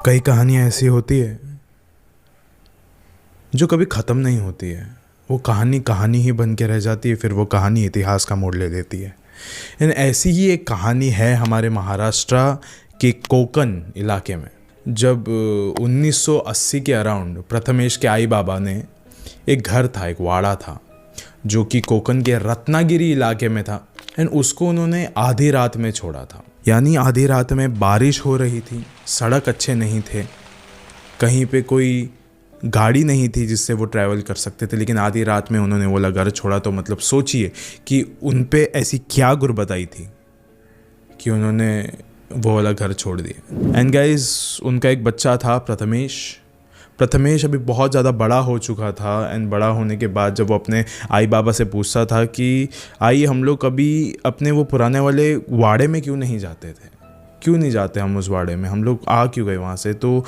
कई कहानियाँ ऐसी होती है जो कभी ख़त्म नहीं होती है। वो कहानी कहानी ही बन के रह जाती है, फिर वो कहानी इतिहास का मोड़ ले लेती है। इन ऐसी ही एक कहानी है हमारे महाराष्ट्र के कोकण इलाके में। जब 1980 के अराउंड प्रथमेश के आई बाबा ने एक घर था, एक वाड़ा था जो कि कोकण के रत्नागिरी इलाके में था। एंड उसको उन्होंने आधी रात में छोड़ा था। यानी आधी रात में बारिश हो रही थी, सड़क अच्छे नहीं थे, कहीं पे कोई गाड़ी नहीं थी जिससे वो ट्रैवल कर सकते थे, लेकिन आधी रात में उन्होंने वो वाला घर छोड़ा। तो मतलब सोचिए कि उन पे ऐसी क्या गुर्बत आई थी कि उन्होंने वो वाला घर छोड़ दिया। एंड गाइज, उनका एक बच्चा था प्रथमेश अभी बहुत ज़्यादा बड़ा हो चुका था। एंड बड़ा होने के बाद जब वो अपने आई बाबा से पूछता था कि आई, हम लोग कभी अपने वो पुराने वाले वाड़े में क्यों नहीं जाते थे, क्यों नहीं जाते हम उस वाड़े में, हम लोग आ क्यों गए वहाँ से। तो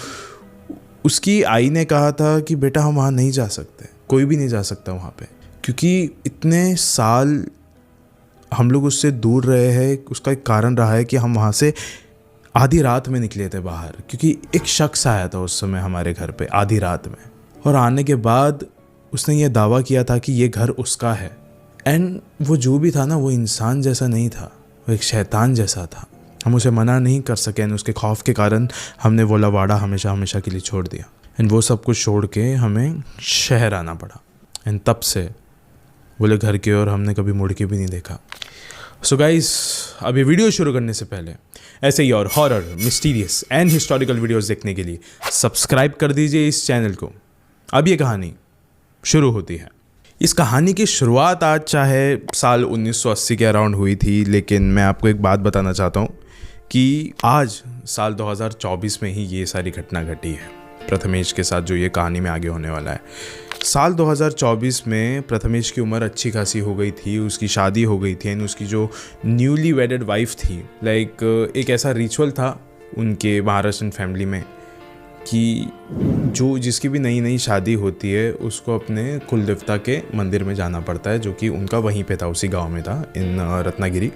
उसकी आई ने कहा था कि बेटा हम वहाँ नहीं जा सकते, कोई भी नहीं जा सकता वहाँ पे, क्योंकि इतने साल हम लोग उससे दूर रहे हैं। उसका एक कारण रहा है कि हम वहाँ से आधी रात में निकले थे बाहर, क्योंकि एक शख्स आया था उस समय हमारे घर पे आधी रात में। और आने के बाद उसने ये दावा किया था कि ये घर उसका है। एंड वो जो भी था ना, वो इंसान जैसा नहीं था, वो एक शैतान जैसा था। हम उसे मना नहीं कर सके। एंड उसके खौफ के कारण हमने वो लवाड़ा हमेशा हमेशा के लिए छोड़ दिया। एंड वो सब कुछ छोड़ के हमें शहर आना पड़ा। एंड तब से बोले घर की ओर हमने कभी मुड़ के भी नहीं देखा। सो गाइस, अभी वीडियो शुरू करने से पहले ऐसे ही और horror, mysterious and historical videos देखने के लिए सब्सक्राइब कर दीजिए इस चैनल को। अब ये कहानी शुरू होती है। इस कहानी की शुरुआत आज चाहे साल 1980 के अराउंड हुई थी, लेकिन मैं आपको एक बात बताना चाहता हूँ कि आज साल 2024 में ही ये सारी घटना घटी है प्रथमेश के साथ, जो ये कहानी में आगे होने वाला है। साल 2024 में प्रथमेश की उम्र अच्छी खासी हो गई थी, उसकी शादी हो गई थी। एंड उसकी जो न्यूली वेडेड वाइफ थी, एक ऐसा रिचुअल था उनके महाराष्ट्रन फैमिली में कि जो जिसकी भी नई नई शादी होती है उसको अपने कुल देवता के मंदिर में जाना पड़ता है, जो कि उनका वहीं पे था, उसी गांव में था इन रत्नागिरी।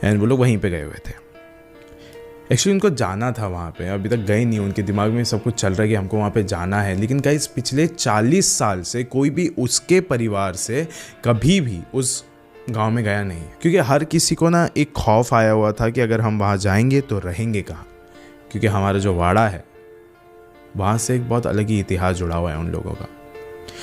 एंड वो लोग वहीं पे गए हुए थे। एक्चुअली उनको जाना था वहाँ पे, अभी तक गए नहीं। उनके दिमाग में सब कुछ चल रहा है कि हमको वहाँ पे जाना है। लेकिन गाइस, पिछले 40 साल से कोई भी उसके परिवार से कभी भी उस गांव में गया नहीं, क्योंकि हर किसी को ना एक खौफ आया हुआ था कि अगर हम वहाँ जाएंगे तो रहेंगे कहाँ, क्योंकि हमारा जो वाड़ा है वहाँ से एक बहुत अलग ही इतिहास जुड़ा हुआ है उन लोगों का।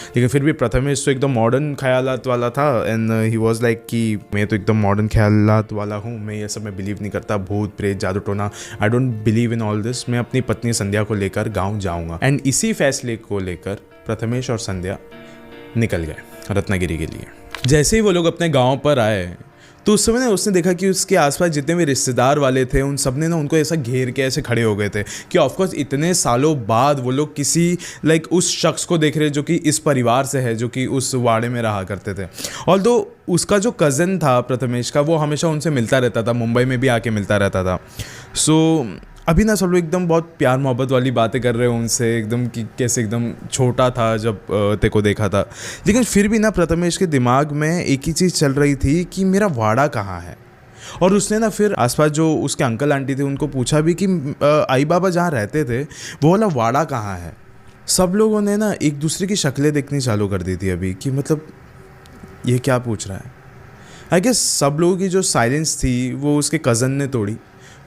लेकिन फिर भी प्रथमेश तो एकदम मॉडर्न ख्यालात वाला था। एंड ही वाज लाइक कि मैं तो एकदम मॉडर्न ख्यालात वाला हूँ, मैं ये सब में बिलीव नहीं करता, भूत प्रेत जादू टोना, I don't believe in all this. मैं अपनी पत्नी संध्या को लेकर गांव जाऊंगा। एंड इसी फैसले को लेकर प्रथमेश और संध्या निकल गए रत्नागिरी के लिए। जैसे ही वो लोग अपने गाँव पर आए तो उस समय ना उसने देखा कि उसके आसपास जितने भी रिश्तेदार वाले थे उन सब ने ना उनको ऐसा घेर के ऐसे खड़े हो गए थे कि ऑफकोर्स इतने सालों बाद वो लोग किसी उस शख्स को देख रहे जो कि इस परिवार से है, जो कि उस वाड़े में रहा करते थे। ऑल्दो उसका जो कज़न था प्रथमेश का, वो हमेशा उनसे मिलता रहता था, मुंबई में भी आके मिलता रहता था। सो अभी ना सब लोग एकदम बहुत प्यार मोहब्बत वाली बातें कर रहे हैं उनसे, एकदम कि कैसे एकदम छोटा था जब ते को देखा था। लेकिन फिर भी ना प्रथमेश के दिमाग में एक ही चीज़ चल रही थी कि मेरा वाड़ा कहाँ है। और उसने ना फिर आसपास जो उसके अंकल आंटी थे उनको पूछा भी कि आई बाबा जहाँ रहते थे वो वाला वाड़ा कहाँ है। सब लोगों ने ना एक दूसरे की शक्लें देखनी चालू कर दी थी अभी, कि मतलब ये क्या पूछ रहा है। आई गेस सब लोगों की जो साइलेंस थी वो उसके कज़न ने तोड़ी।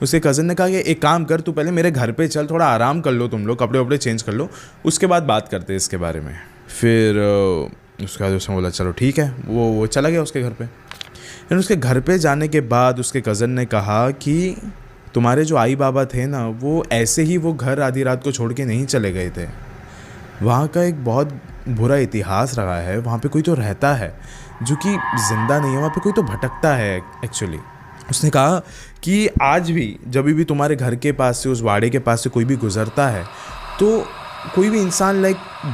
उसके कज़न ने कहा कि एक काम कर, तू पहले मेरे घर पे चल, थोड़ा आराम कर लो, तुम लोग कपड़े वपड़े चेंज कर लो, उसके बाद बात करते हैं इसके बारे में। फिर उसके बाद उसने बोला चलो ठीक है। वो चला गया उसके घर पे। फिर उसके घर पे जाने के बाद उसके कज़न ने कहा कि तुम्हारे जो आई बाबा थे ना, वो ऐसे ही वो घर आधी रात को छोड़ के नहीं चले गए थे। वहाँ का एक बहुत बुरा इतिहास रहा है। वहाँ पे कोई तो रहता है जो कि ज़िंदा नहीं है, वहाँ पे कोई तो भटकता है एक्चुअली। उसने कहा कि आज भी जब भी तुम्हारे घर के पास से, उस वाड़े के पास से कोई भी गुजरता है तो कोई भी इंसान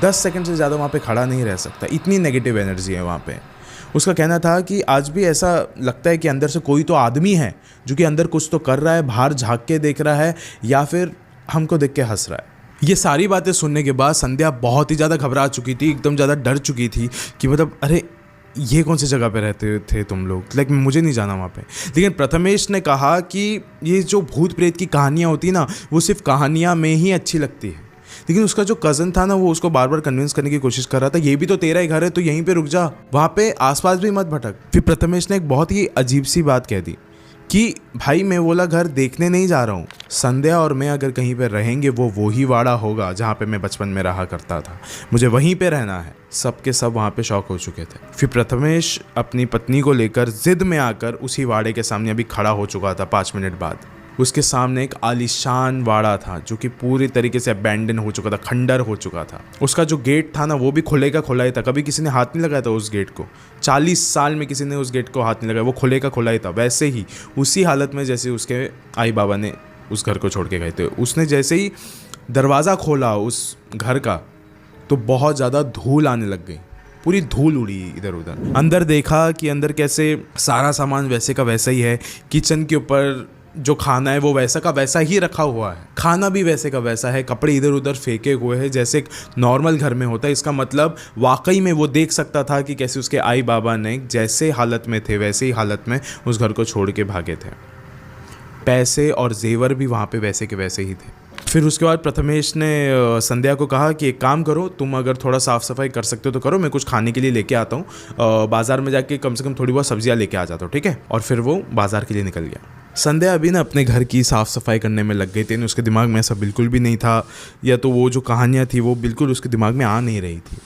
10 सेकंड से ज़्यादा वहाँ पे खड़ा नहीं रह सकता, इतनी नेगेटिव एनर्जी है वहाँ पे। उसका कहना था कि आज भी ऐसा लगता है कि अंदर से कोई तो आदमी है जो कि अंदर कुछ तो कर रहा है, बाहर झाँक के देख रहा है या फिर हमको देख के हंस रहा है। ये सारी बातें सुनने के बाद संध्या बहुत ही ज़्यादा घबरा चुकी थी, एकदम ज़्यादा डर चुकी थी कि मतलब अरे ये कौन सी जगह पे रहते थे तुम लोग, लाइक मुझे नहीं जाना वहाँ पे। लेकिन प्रथमेश ने कहा कि ये जो भूत प्रेत की कहानियाँ होती ना, वो सिर्फ कहानियाँ में ही अच्छी लगती है। लेकिन उसका जो कज़न था ना, वो उसको बार बार कन्विंस करने की कोशिश कर रहा था, ये भी तो तेरा ही घर है, तो यहीं पे रुक जा, वहाँ पे आसपास भी मत भटक। फिर प्रथमेश ने एक बहुत ही अजीब सी बात कह दी कि भाई मैं वाला घर देखने नहीं जा रहा हूँ, संध्या और मैं अगर कहीं पे रहेंगे वो ही वाड़ा होगा जहाँ पे मैं बचपन में रहा करता था, मुझे वहीं पे रहना है। सब के सब वहाँ पे शॉक हो चुके थे। फिर प्रथमेश अपनी पत्नी को लेकर जिद में आकर उसी वाड़े के सामने अभी खड़ा हो चुका था 5 मिनट बाद। उसके सामने एक आलीशान वाड़ा था जो कि पूरी तरीके से अबैंडन हो चुका था, खंडर हो चुका था। उसका जो गेट था ना, वो भी खुले का खुला ही था, कभी किसी ने हाथ नहीं लगाया था उस गेट को। 40 साल में किसी ने उस गेट को हाथ नहीं लगाया, वो खुले का खुला ही था। वैसे ही उसी हालत में जैसे उसके आई बाबा ने उस घर को छोड़ के गए थे। उसने जैसे ही दरवाज़ा खोला उस घर का, तो बहुत ज़्यादा धूल आने लग गई, पूरी धूल उड़ी इधर उधर। अंदर देखा कि अंदर कैसे सारा सामान वैसे का वैसा ही है, किचन के ऊपर जो खाना है वो वैसा का वैसा ही रखा हुआ है, खाना भी वैसे का वैसा है, कपड़े इधर उधर फेंके हुए हैं जैसे एक नॉर्मल घर में होता है। इसका मतलब वाकई में वो देख सकता था कि कैसे उसके आई बाबा ने जैसे हालत में थे वैसे ही हालत में उस घर को छोड़ के भागे थे। पैसे और जेवर भी वहाँ पे वैसे के वैसे ही थे। फिर उसके बाद प्रथमेश ने संध्या को कहा कि एक काम करो, तुम अगर थोड़ा साफ़ सफाई कर सकते हो तो करो, मैं कुछ खाने के लिए लेके आता हूँ, बाज़ार में जाके कम से कम थोड़ी बहुत सब्जियाँ लेके आ जाता हूँ, ठीक है। और फिर वो बाज़ार के लिए निकल गया। संध्या अभी ना अपने घर की साफ़ सफाई करने में लग गई थी। उसके दिमाग में ऐसा बिल्कुल भी नहीं था, या तो वो जो कहानियाँ थी वो बिल्कुल उसके दिमाग में आ नहीं रही थी।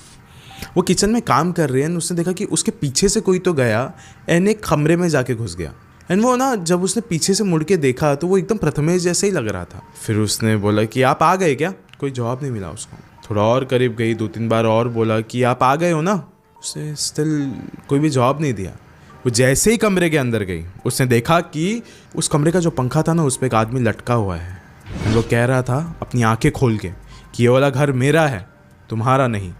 वो किचन में काम कर रही है, उसने देखा कि उसके पीछे से कोई तो गया एंड एक कमरे में जाके घुस गया। एंड वो ना जब उसने पीछे से मुड़ के देखा तो वो एकदम प्रथमेश जैसे ही लग रहा था। फिर उसने बोला कि आप आ गए क्या? कोई जवाब नहीं मिला उसको। थोड़ा और करीब गई, 2-3 बार और बोला कि आप आ गए हो ना। उसने स्टिल कोई भी जवाब नहीं दिया। वो जैसे ही कमरे के अंदर गई, उसने देखा कि उस कमरे का जो पंखा था ना, उस पर एक आदमी लटका हुआ है। वो कह रहा था अपनी आंखें खोल के कि ये वाला घर मेरा है, तुम्हारा नहीं।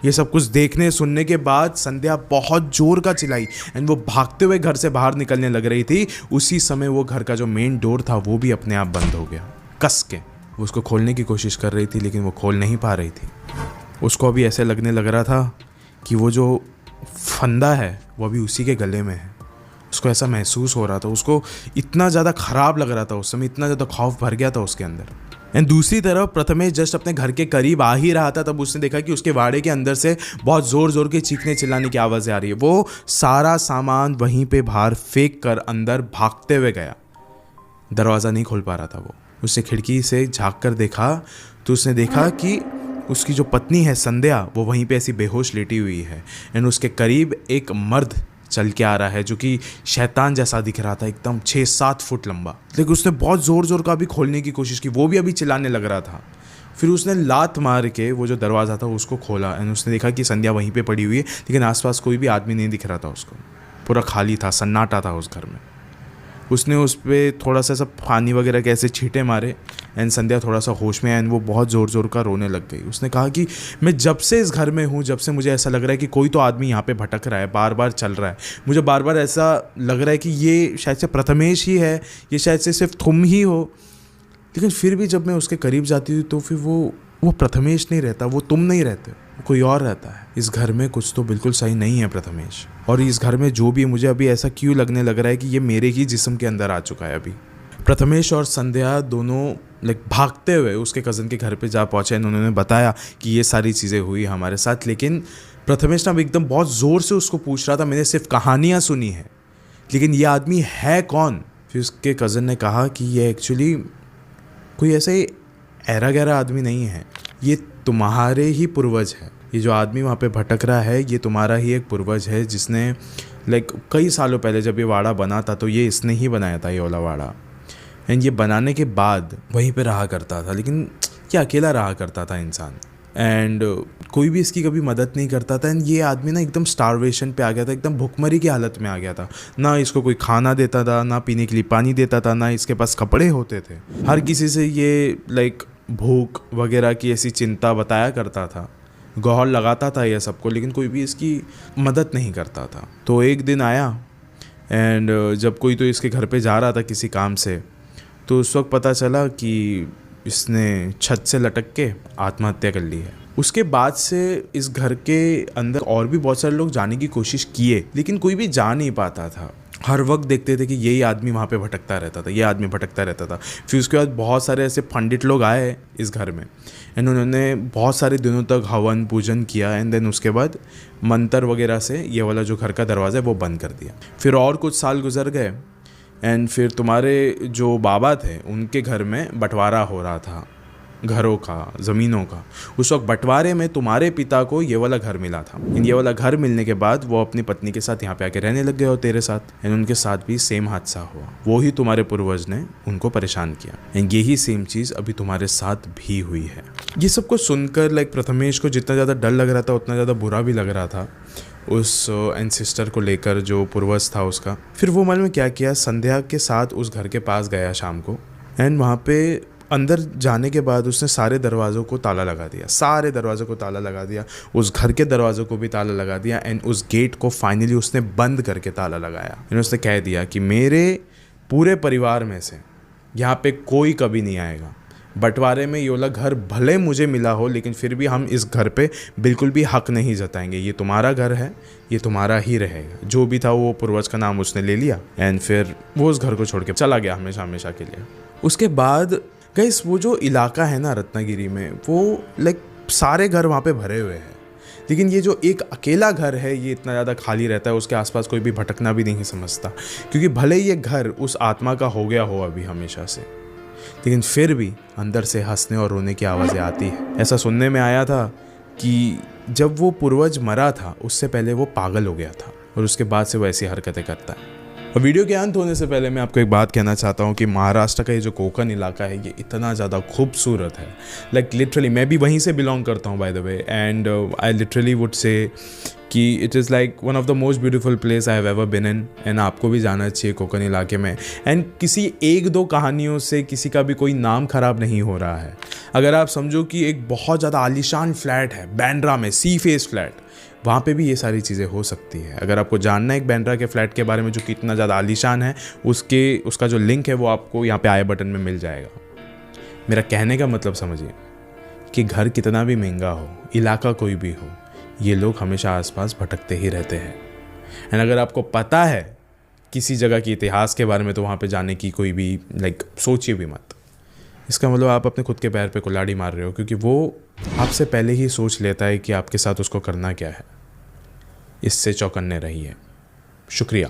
ये सब कुछ देखने सुनने के बाद संध्या बहुत जोर का चिल्लाई एंड वो भागते हुए घर से बाहर निकलने लग रही थी। उसी समय वो घर का जो मेन डोर था वो भी अपने आप बंद हो गया कस के। वो उसको खोलने की कोशिश कर रही थी लेकिन वो खोल नहीं पा रही थी। उसको अभी ऐसे लगने लग रहा था कि वो जो फंदा है वो अभी उसी के गले में है। उसको ऐसा महसूस हो रहा था, उसको इतना ज़्यादा ख़राब लग रहा था उस समय, इतना ज़्यादा खौफ भर गया था उसके अंदर। एंड दूसरी तरफ प्रथमेश जस्ट अपने घर के करीब आ ही रहा था, तब उसने देखा कि उसके वाड़े के अंदर से बहुत ज़ोर ज़ोर के चीखने चिल्लाने की आवाज़ें आ रही है। वो सारा सामान वहीं पे बाहर फेंक कर अंदर भागते हुए गया। दरवाज़ा नहीं खोल पा रहा था वो। उसने खिड़की से झाँक कर देखा तो उसने देखा कि उसकी जो पत्नी है संध्या, वो वहीं पे ऐसी बेहोश लेटी हुई है एंड उसके करीब एक मर्द चल के आ रहा है जो कि शैतान जैसा दिख रहा था, एकदम 6-7 फुट लंबा। लेकिन उसने बहुत ज़ोर ज़ोर का भी खोलने की कोशिश की, वो भी अभी चिल्लाने लग रहा था। फिर उसने लात मार के वो जो दरवाज़ा था उसको खोला एंड उसने देखा कि संध्या वहीं पे पड़ी हुई है, लेकिन आसपास कोई भी आदमी नहीं दिख रहा था उसको। पूरा खाली था, सन्नाटा था उस घर में। उसने उस पर थोड़ा सा पानी वगैरह के ऐसे छींटे मारे एंड संध्या थोड़ा सा होश में आया एंड वो बहुत ज़ोर ज़ोर का रोने लग गई। उसने कहा कि मैं जब से इस घर में हूँ, जब से मुझे ऐसा लग रहा है कि कोई तो आदमी यहाँ पे भटक रहा है, बार बार चल रहा है। मुझे बार बार ऐसा लग रहा है कि ये शायद से प्रथमेश ही है, ये शायद से सिर्फ तुम ही हो। लेकिन फिर भी जब मैं उसके करीब जाती हूँ तो फिर वो प्रथमेश नहीं रहता, वो तुम नहीं रहते, कोई और रहता है। इस घर में कुछ तो बिल्कुल सही नहीं है प्रथमेश। और इस घर में जो भी मुझे अभी ऐसा क्यों लगने लग रहा है कि ये मेरे ही जिस्म के अंदर आ चुका है अभी। प्रथमेश और संध्या दोनों भागते हुए उसके कज़न के घर पे जा पहुँचे एंड उन्होंने बताया कि ये सारी चीज़ें हुई हमारे साथ। लेकिन प्रथमेश ना एकदम बहुत ज़ोर से उसको पूछ रहा था, मैंने सिर्फ कहानियाँ सुनी है, लेकिन ये आदमी है कौन? फिर उसके कज़न ने कहा कि ये एक्चुअली कोई ऐसे ऐरा गहरा आदमी नहीं है, ये तुम्हारे ही पूर्वज है। ये जो आदमी वहाँ पे भटक रहा है ये तुम्हारा ही एक पूर्वज है, जिसने कई सालों पहले जब ये वाड़ा बना था तो ये इसने ही बनाया था, ये वाला वाड़ा। एंड ये बनाने के बाद वहीं पे रहा करता था, लेकिन ये अकेला रहा करता था इंसान एंड कोई भी इसकी कभी मदद नहीं करता था। एंड ये आदमी ना एकदम स्टारवेशन पे आ गया था, एकदम भुखमरी की हालत में आ गया था। ना इसको कोई खाना देता था, ना पीने के लिए पानी देता था, ना इसके पास कपड़े होते थे। हर किसी से ये भूख वगैरह की ऐसी चिंता बताया करता था, गौर लगाता था ये सबको, लेकिन कोई भी इसकी मदद नहीं करता था। तो एक दिन आया एंड जब कोई तो इसके घर पे जा रहा था किसी काम से, तो उस वक्त पता चला कि इसने छत से लटक के आत्महत्या कर ली है। उसके बाद से इस घर के अंदर और भी बहुत सारे लोग जाने की कोशिश किए, लेकिन कोई भी जा नहीं पाता था। हर वक्त देखते थे कि यही आदमी वहाँ पे भटकता रहता था, ये आदमी भटकता रहता था। फिर उसके बाद बहुत सारे ऐसे पंडित लोग आए इस घर में, एंड उन्होंने बहुत सारे दिनों तक हवन पूजन किया, एंड देन उसके बाद मंत्र वगैरह से ये वाला जो घर का दरवाज़ा है वो बंद कर दिया। फिर और कुछ साल गुजर गए, एंड फिर तुम्हारे जो बाबा थे उनके घर में बंटवारा हो रहा था घरों का, ज़मीनों का। उस वक्त बंटवारे में तुम्हारे पिता को ये वाला घर मिला था। ये वाला घर मिलने के बाद वो अपनी पत्नी के साथ यहाँ पे आके रहने लग गए और तेरे साथ, एंड उनके साथ भी सेम हादसा हुआ। वो ही तुम्हारे पूर्वज ने उनको परेशान किया, एंड यही सेम चीज़ अभी तुम्हारे साथ भी हुई है। ये सब कुछ सुनकर लाइक प्रथमेश को जितना ज़्यादा डर लग रहा था उतना ज़्यादा बुरा भी लग रहा था उस एंसेस्टर को लेकर जो पूर्वज था उसका। फिर वो मन में क्या किया, संध्या के साथ उस घर के पास गया शाम को, एंड वहाँ पे अंदर जाने के बाद उसने सारे दरवाज़ों को ताला लगा दिया, सारे दरवाज़ों को ताला लगा दिया, उस घर के दरवाज़ों को भी ताला लगा दिया, एंड उस गेट को फाइनली उसने बंद करके ताला लगाया। एंड उसने कह दिया कि मेरे पूरे परिवार में से यहाँ पे कोई कभी नहीं आएगा। बंटवारे में ये वाला घर भले मुझे मिला हो, लेकिन फिर भी हम इस घर पे बिल्कुल भी हक नहीं जताएंगे। ये तुम्हारा घर है, ये तुम्हारा ही रहेगा। जो भी था वो पूर्वज का नाम उसने ले लिया, एंड फिर वो उस घर को छोड़ के चला गया हमेशा हमेशा के लिए। उसके बाद गाइस वो जो इलाका है ना रत्नागिरी में, वो लाइक सारे घर वहाँ पे भरे हुए हैं, लेकिन ये जो एक अकेला घर है ये इतना ज़्यादा खाली रहता है, उसके आसपास कोई भी भटकना भी नहीं समझता, क्योंकि भले ये घर उस आत्मा का हो गया हो अभी हमेशा से, लेकिन फिर भी अंदर से हंसने और रोने की आवाज़ें आती है। ऐसा सुनने में आया था कि जब वो पूर्वज मरा था उससे पहले वो पागल हो गया था, और उसके बाद से वो ऐसी हरकतें करता है। और वीडियो के अंत होने से पहले मैं आपको एक बात कहना चाहता हूँ कि महाराष्ट्र का ये जो कोकण इलाका है ये इतना ज़्यादा खूबसूरत है। लाइक लिटरली मैं भी वहीं से बिलोंग करता हूँ by the way, and I literally would say कि it is like one of the most beautiful place I have ever been in, and आपको भी जाना चाहिए कोकण इलाके में। एंड किसी एक दो कहानियों से किसी का भी कोई नाम ख़राब नहीं हो रहा है। अगर आप समझो कि एक बहुत ज़्यादा आलीशान फ्लैट है बांद्रा में, सी फेस फ्लैट, वहाँ पे भी ये सारी चीज़ें हो सकती है। अगर आपको जानना है एक बांद्रा के फ्लैट के बारे में जो कितना ज़्यादा आलीशान है, उसका जो लिंक है वो आपको यहाँ पे आई बटन में मिल जाएगा। मेरा कहने का मतलब समझिए कि घर कितना भी महंगा हो, इलाका कोई भी हो, ये लोग हमेशा आसपास भटकते ही रहते हैं। एंड अगर आपको पता है किसी जगह के इतिहास के बारे में तो वहाँ पे जाने की कोई भी लाइक सोचिए भी मत। इसका मतलब आप अपने खुद के पैर पे कुल्हाड़ी मार रहे हो, क्योंकि वो आपसे पहले ही सोच लेता है कि आपके साथ उसको करना क्या है। इससे चौकन्ने रहिए। शुक्रिया।